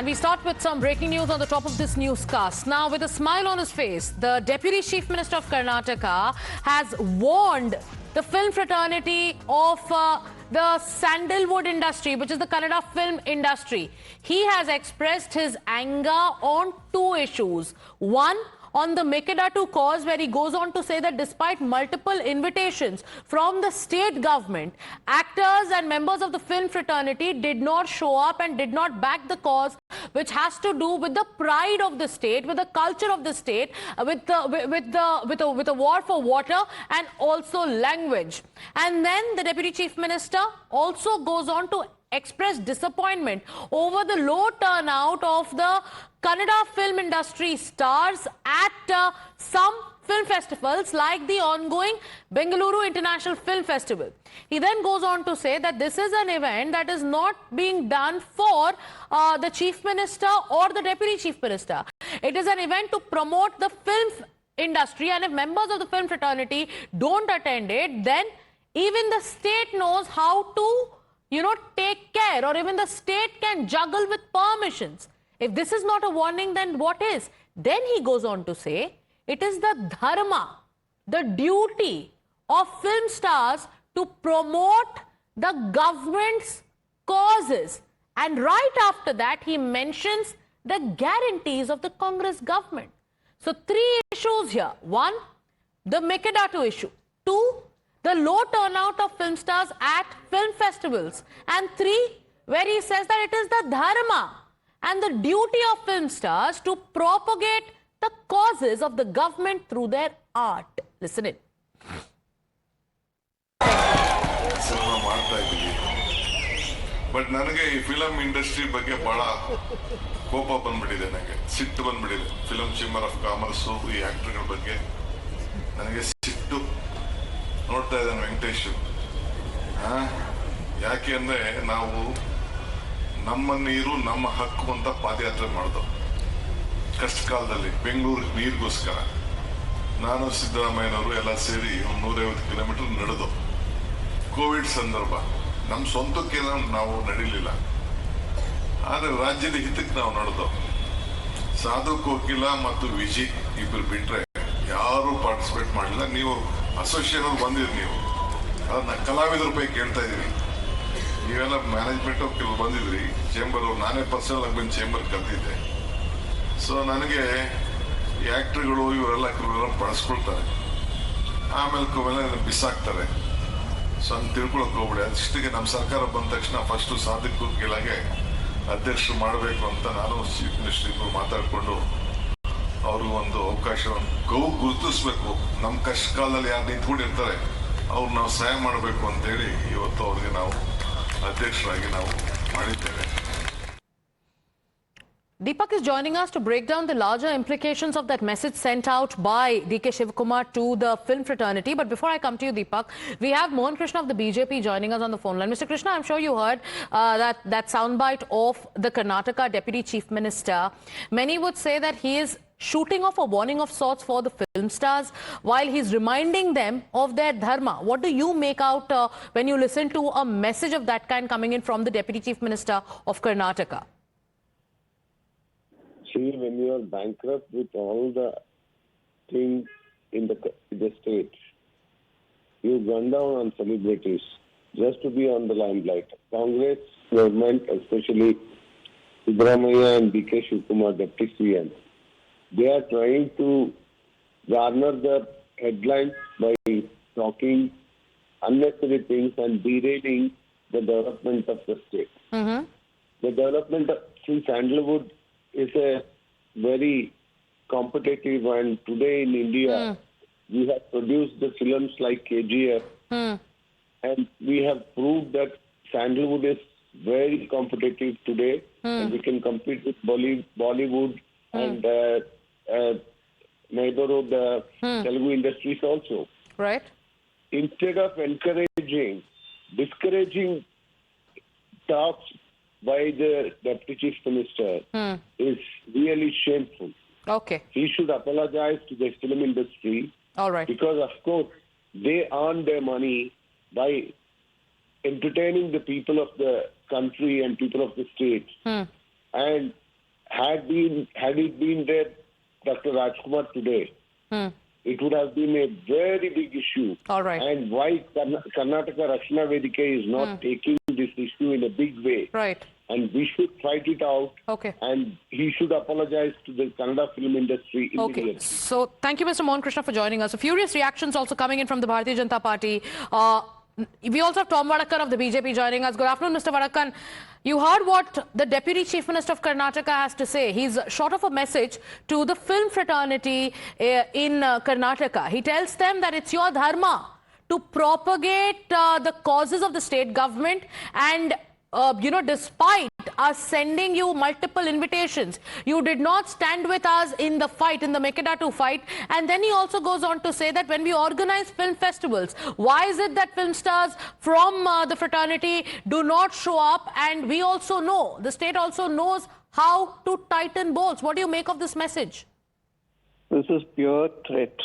And we start with some breaking news on the top of this newscast. Now, with a smile on his face, the Deputy Chief Minister of Karnataka has warned the film fraternity of the Sandalwood industry, which is the Kannada film industry. He has expressed his anger on two issues. One, on the Mekedatu cause, where he goes on to say that despite multiple invitations from the state government, actors and members of the film fraternity did not show up and did not back the cause, which has to do with the pride of the state, with the culture of the state, with a war for water and also language. And then the Deputy Chief Minister also goes on to express disappointment over the low turnout of the Kannada film industry stars at some film festivals like the ongoing Bengaluru International Film Festival. He then goes on to say that this is an event that is not being done for the Chief Minister or the Deputy Chief Minister. It is an event to promote the film industry, and if members of the film fraternity don't attend it, then even the state knows how to take care, or even the state can juggle with permissions. If this is not a warning, then what is? Then he goes on to say, it is the dharma, the duty of film stars to promote the government's causes. And right after that, he mentions the guarantees of the Congress government. So three issues here. One, the Mekedatu issue. Two, the low turnout of film stars at film festivals. And three, where he says that it is the dharma and the duty of film stars to propagate the causes of the government through their art. Listen in. But ನನಗೆ ಈ film industry ಬಗ್ಗೆ ಬಹಳ ಕೋಪ ಬಂದ್ಬಿಟ್ಟಿದೆ. ನನಗೆ ಸಿಟ್ಟು ಬಂದ್ಬಿಟ್ಟಿದೆ. Film chamber of commerce ಈ ಆಕ್ಟರ್ಗಳ ಬಗ್ಗೆ ನನಗೆ ಸಿಟ್ಟು ನೋಡ್ತಾ ಇದ್ದಾನೆ ವೆಂಕಟೇಶ್. ಯಾಕೆ ಅಂದ್ರೆ ನಾವು ನಮ್ಮ ನೀರು ನಮ್ಮ ಹಕ್ಕು ಅಂತ ಪಾದಯಾತ್ರೆ ಮಾಡಿದವು ಕಷ್ಟ ಕಾಲದಲ್ಲಿ ಬೆಂಗಳೂರು ನೀರಿಗೋಸ್ಕರ. ನಾನು ಸಿದ್ದರಾಮಯ್ಯನವರು ಎಲ್ಲ ಸೇರಿ 150 ಕಿಲೋಮೀಟರ್ ನಡೆದು ಕೋವಿಡ್ ಸಂದರ್ಭ ನಮ್ಮ ಸ್ವಂತಕ್ಕೆ ನಾವು ನಡೀಲಿಲ್ಲ, ಆದರೆ ರಾಜ್ಯದ ಹಿತಕ್ಕೆ ನಾವು ನಡೆದು. ಸಾಧು ಕೋಕಿಲ ಮತ್ತು ವಿಜಿ ಇಬ್ಬರು ಬಿಟ್ರೆ ಯಾರು ಪಾರ್ಟಿಸಿಪೇಟ್ ಮಾಡಲಿಲ್ಲ. ನೀವು ಅಸೋಸಿಯೇಷನ್ ಬಂದಿರಿ, ನೀವು ಅದನ್ನ ಕಲಾವಿದರ ರೂಪಾಯಿ ಕೇಳ್ತಾ ಇದೀವಿ. ನೀವೆಲ್ಲ ಮ್ಯಾನೇಜ್ಮೆಂಟ್ ಕೆಲವು ಬಂದಿದ್ರಿ, ಚೇಂಬರ್ ನಾನೇ ಪರ್ಸನಲ್ ಆಗಿ ಬಂದು ಚೇಂಬರ್ ಕಲ್ತಿದ್ದೆ. ಸೊ ನನಗೆ ಈ ಆಕ್ಟರ್ಗಳು ಇವರೆಲ್ಲ ಬಳಸ್ಕೊಳ್ತಾರೆ, ಆಮೇಲೆ ಬಿಸಾಕ್ತಾರೆ. ಸೊ ಹಂಗೆ ತಿಳ್ಕೊಳಕ್ ಹೋಗ್ಬಿಡಿ. ಅಷ್ಟಿಗೆ ನಮ್ಮ ಸರ್ಕಾರ ಬಂದ ತಕ್ಷಣ ಫಸ್ಟು ಸಾಧಕು ಕೆಳಗೆ ಅಧ್ಯಕ್ಷರು ಮಾಡಬೇಕು ಅಂತ ನಾನು ಚೀಫ್ ಮಿನಿಸ್ಟರ್ ಇಬ್ಬರು ಮಾತಾಡಿಕೊಂಡು ಅವ್ರಿಗೂ ಒಂದು ಅವಕಾಶವನ್ನು ಗುರುತಿಸ್ಬೇಕು. ನಮ್ಮ ಕಷ್ಟ ಕಾಲದಲ್ಲಿ ಯಾರು ನಿಂತ್ಕೊಂಡಿರ್ತಾರೆ ಅವ್ರು ನಾವು ಸಹಾಯ ಮಾಡಬೇಕು ಅಂತೇಳಿ ಇವತ್ತು ಅವ್ರಿಗೆ ನಾವು ಅಧ್ಯಕ್ಷರಾಗಿ ನಾವು ಮಾಡಿದ್ದೇವೆ. Deepak is joining us to break down the larger implications of that message sent out by D.K. Shivakumar to the film fraternity. But before I come to you, Deepak, we have Mohan Krishna of the BJP joining us on the phone line. Mr. Krishna, I'm sure you heard that soundbite of the Karnataka Deputy Chief Minister. Many would say that he is shooting off a warning of sorts for the film stars while he's reminding them of their dharma. What do you make out when you listen to a message of that kind coming in from the Deputy Chief Minister of Karnataka? See, when you are bankrupt with all the things in the state, you run down on celebrities just to be on the limelight. Congress government, especially Siddaramaiah and D.K. Shivakumar, Deputy CM, they are trying to garner the headlines by talking unnecessary things and derailing the development of the state. Mm-hmm. The development of Sandalwood is a very competitive, and today in India we have produced the films like KGF, and we have proved that Sandalwood is very competitive today, and we can compete with Bollywood and neighborhood Telugu industries also. Right. Instead of discouraging talks by the Deputy Chief Minister is really shameful. Okay. He should apologize to the film industry. All right. Because, of course, they earn their money by entertaining the people of the country and people of the state. And had it been there, Dr. Rajkumar today, it would have been a very big issue. All right. And why Karnataka Rakshana Vedike is not taking this issue in a big way. Right. And we should fight it out. Okay. And he should apologize to the Kannada film industry immediately. Okay. So thank you, Mr. Mohan Krishna, for joining us. So furious reactions also coming in from the Bharatiya Janata Party. We also have Tom Vadakkan of the BJP joining us. Good afternoon, Mr. Vadakkan. You heard what the Deputy Chief Minister of Karnataka has to say. He's short of a message to the film fraternity in Karnataka. He tells them that it's your dharma to propagate the causes of the state government, and despite us sending you multiple invitations, you did not stand with us in the fight, in the Mekedatu fight. And then he also goes on to say that when we organize film festivals, why is it that film stars from the fraternity do not show up? And we also know, the state also knows how to tighten bolts. What do you make of this message? This is pure threat.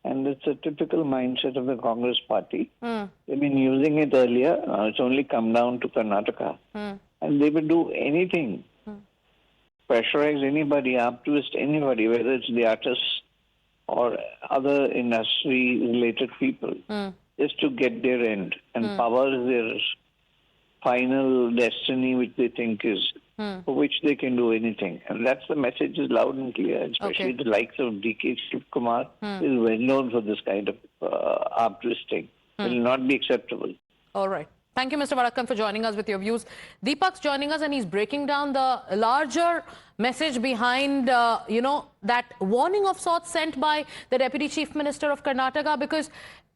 And it's a typical mindset of the Congress party. They've been using it earlier. Now it's only come down to Karnataka. And they will do anything, pressurize anybody, up-twist anybody, whether it's the artists or other industry-related people, just to get their end. And power is their final destiny, which they think is, for which they can do anything. And that's the message is loud and clear, especially the likes of D.K. Shivakumar is well known for this kind of arm-twisting. It will not be acceptable. All right. Thank you, Mr. Vadakkan, for joining us with your views. Deepak's joining us and he's breaking down the larger message behind, that warning of sorts sent by the Deputy Chief Minister of Karnataka, because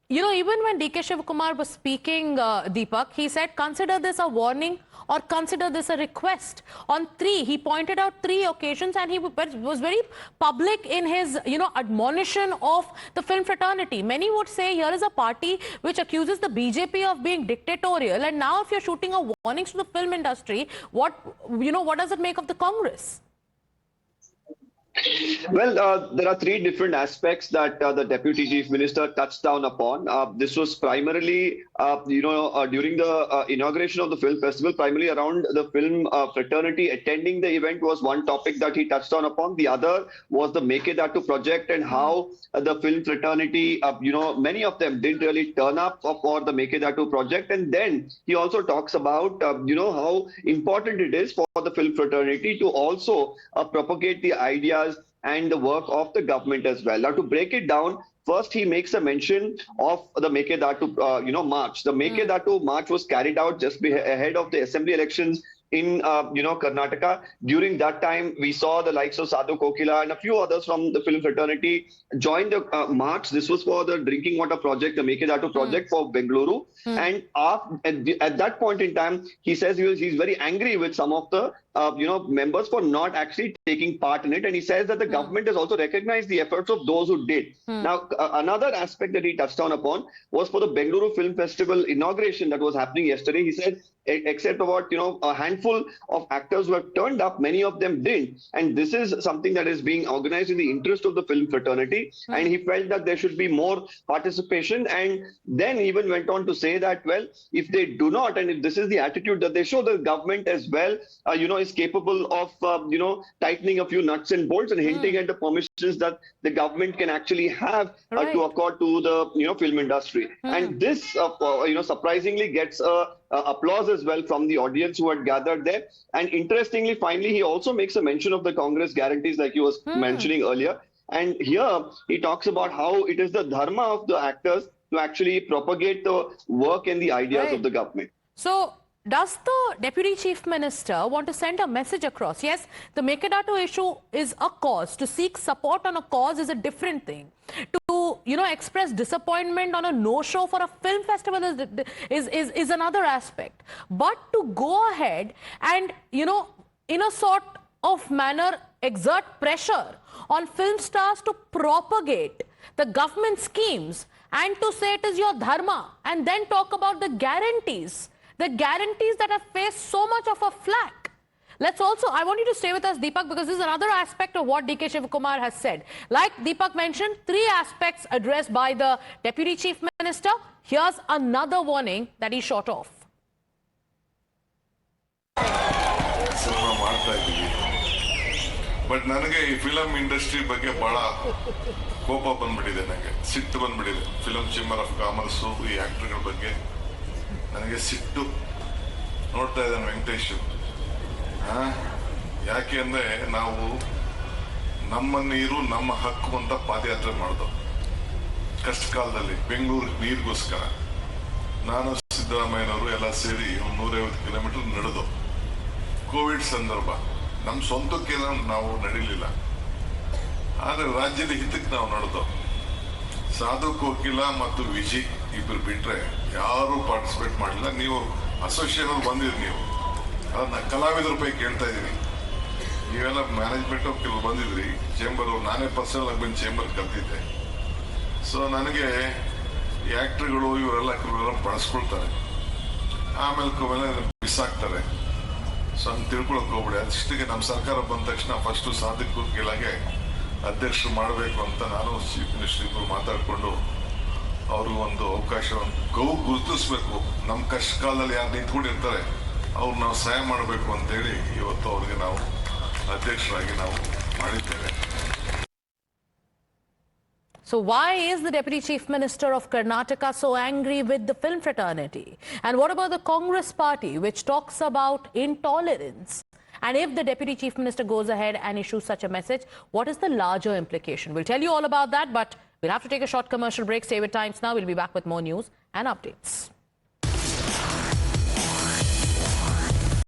even when D.K. Shivakumar was speaking, Deepak, he said, consider this a warning or consider this a request. He pointed out 3 occasions, and he was very public in his, admonition of the film fraternity. Many would say here is a party which accuses the BJP of being dictatorial, and now if you're shooting a warnings to the film industry, what does it make of the Congress? Well, there are 3 different aspects that the Deputy Chief Minister touched down upon. This was primarily, during the inauguration of the film festival, primarily around the film fraternity attending the event was one topic that he touched on upon. The other was the Mekedatu project and how the film fraternity, many of them didn't really turn up for the Mekedatu project. And then he also talks about, how important it is for the film fraternity to also propagate the ideas and the work of the government as well. Now, to break it down, first he makes a mention of the Mekedatu, march. The Mekedatu march was carried out just ahead of the assembly elections in Karnataka. During that time, we saw the likes of Sadhu Kokila and a few others from the film fraternity join the march. This was for the drinking water project, the Mekedatu project for Bengaluru. And at that point in time, he says he's very angry with some of the members for not actually taking part in it. And he says that the government has also recognized the efforts of those who did. Now, another aspect that he touched on upon was for the Bengaluru Film Festival inauguration that was happening yesterday. He said, except about, a handful of actors who have turned up, many of them didn't. And this is something that is being organized in the interest of the film fraternity. And he felt that there should be more participation. And then even went on to say that, well, if they do not, and if this is the attitude that they show, the government as well, is capable of, tightening a few nuts and bolts and hinting at the permissions that the government can actually have to accord to the, film industry. And this, surprisingly gets applause as well from the audience who had gathered there. And interestingly, finally, he also makes a mention of the Congress guarantees like he was mentioning earlier. And here he talks about how it is the dharma of the actors to actually propagate the work and the ideas of the government. So, does the Deputy Chief Minister want to send a message across? Yes, the Mekedatu issue is a cause. To seek support on a cause is a different thing. To, express disappointment on a no-show for a film festival is another aspect. But to go ahead and, in a sort of manner, exert pressure on film stars to propagate the government schemes and to say it is your dharma and then talk about the guarantees that have faced so much of a flack. I want you to stay with us, Deepak, because this is another aspect of what D.K. Shivakumar has said. Like Deepak mentioned, 3 aspects addressed by the Deputy Chief Minister. Here's another warning that he shot off. Cinema ಮಾಡ್ತಾ ಇದ್ದೀವಿ but ನನಗೆ ಈ film industry ಬಗ್ಗೆ ಬಹಳ ಕೋಪ ಬಂದ್ಬಿಟ್ಟಿದೆ, ನನಗೆ ಸಿಟ್ಟು ಬಂದ್ಬಿಟ್ಟಿದೆ. ಫಿಲಂ ಚೇಂಬರ್ ಆಫ್ ಕಾಮರ್ಸು ಈ ಆಕ್ಟರ್ಗಳ ಬಗ್ಗೆ ನನಗೆ ಸಿಟ್ಟು. ನೋಡ್ತಾ ಇದ್ದಾನೆ ವೆಂಕಟೇಶ್. ಯಾಕೆ ಅಂದ್ರೆ ನಾವು ನಮ್ಮ ನೀರು ನಮ್ಮ ಹಕ್ಕು ಅಂತ ಪಾದಯಾತ್ರೆ ಮಾಡ್ದೋ ಕಷ್ಟ ಕಾಲದಲ್ಲಿ ಬೆಂಗಳೂರು ನೀರಿಗೋಸ್ಕರ. ನಾನು ಸಿದ್ದರಾಮಯ್ಯನವರು ಎಲ್ಲ ಸೇರಿ 150 ಕಿಲೋಮೀಟರ್ ನಡೆದು. ಕೋವಿಡ್ ಸಂದರ್ಭ, ನಮ್ಮ ಸ್ವಂತಕ್ಕೆ ನಾವು ನಡೀಲಿಲ್ಲ, ಆದ್ರೆ ರಾಜ್ಯದ ಹಿತಕ್ಕೆ ನಾವು ನಡೆದು. ಸಾಧು ಕೋಕಿಲ ಮತ್ತು ವಿಜಯ್ ಇಬ್ಬರು ಬಿಟ್ರೆ ಯಾರು ಪಾರ್ಟಿಸಿಪೇಟ್ ಮಾಡಿಲ್ಲ. ನೀವು ಅಸೋಸಿಯೇಷನ್ ಬಂದಿರಿ, ನೀವು ಅದನ್ನ ಕಲಾವಿದರ ಪೈ ಕೇಳ್ತಾ ಇದೀನಿ. ನೀವೆಲ್ಲ ಮ್ಯಾನೇಜ್ಮೆಂಟ್ ಕೆಲವು ಬಂದಿದ್ರಿ, ಚೇಂಬರ್ ನಾನೇ ಪರ್ಸನಲ್ ಆಗಿ ಬಂದು ಚೇಂಬರ್ ಕಲ್ತಿದ್ದೆ. ಸೊ ನನಗೆ ಈ ಆಕ್ಟರ್ಗಳು ಇವರೆಲ್ಲ ಕೆಲವೆಲ್ಲ ಬಳಸ್ಕೊಳ್ತಾರೆ, ಆಮೇಲೆ ಬಿಸಾಕ್ತಾರೆ. ಸೊ ಹಂಗೆ ತಿಳ್ಕೊಳಕ್ ಹೋಗ್ಬಿಡಿ. ಅದಿಷ್ಟಿಗೆ ನಮ್ಮ ಸರ್ಕಾರ ಬಂದ ತಕ್ಷಣ ಫಸ್ಟ್ ಸಾಧಕು ಕೆಳಗೆ ಅಧ್ಯಕ್ಷರು ಮಾಡಬೇಕು ಅಂತ ನಾನು ಚೀಫ್ ಮಿನಿಸ್ಟರ್ ಇಬ್ಬರು ಮಾತಾಡಿಕೊಂಡು ಅವ್ರಿಗೆ ಒಂದು ಅವಕಾಶವನ್ನು ಗುರುತಿಸ್ಬೇಕು. ನಮ್ಮ ಕಷ್ಟ ಕಾಲದಲ್ಲಿ ಯಾರು ನಿಂತ್ಕೊಂಡಿರ್ತಾರೆ ಅವ್ರು ನಾವು ಸಹಾಯ ಮಾಡಬೇಕು ಅಂತೇಳಿ ಇವತ್ತು ಅವ್ರಿಗೆ ನಾವು ಅಧ್ಯಕ್ಷರಾಗಿ ನಾವು ಮಾಡಿದ್ದೇವೆ. So why is the Deputy Chief Minister of Karnataka so angry with the film fraternity? And what about the Congress party, which talks about intolerance? And if the Deputy Chief Minister goes ahead and issues such a message, what is the larger implication? We'll tell you all about that, but we'll have to take a short commercial break. Save it times now. We'll be back with more news and updates.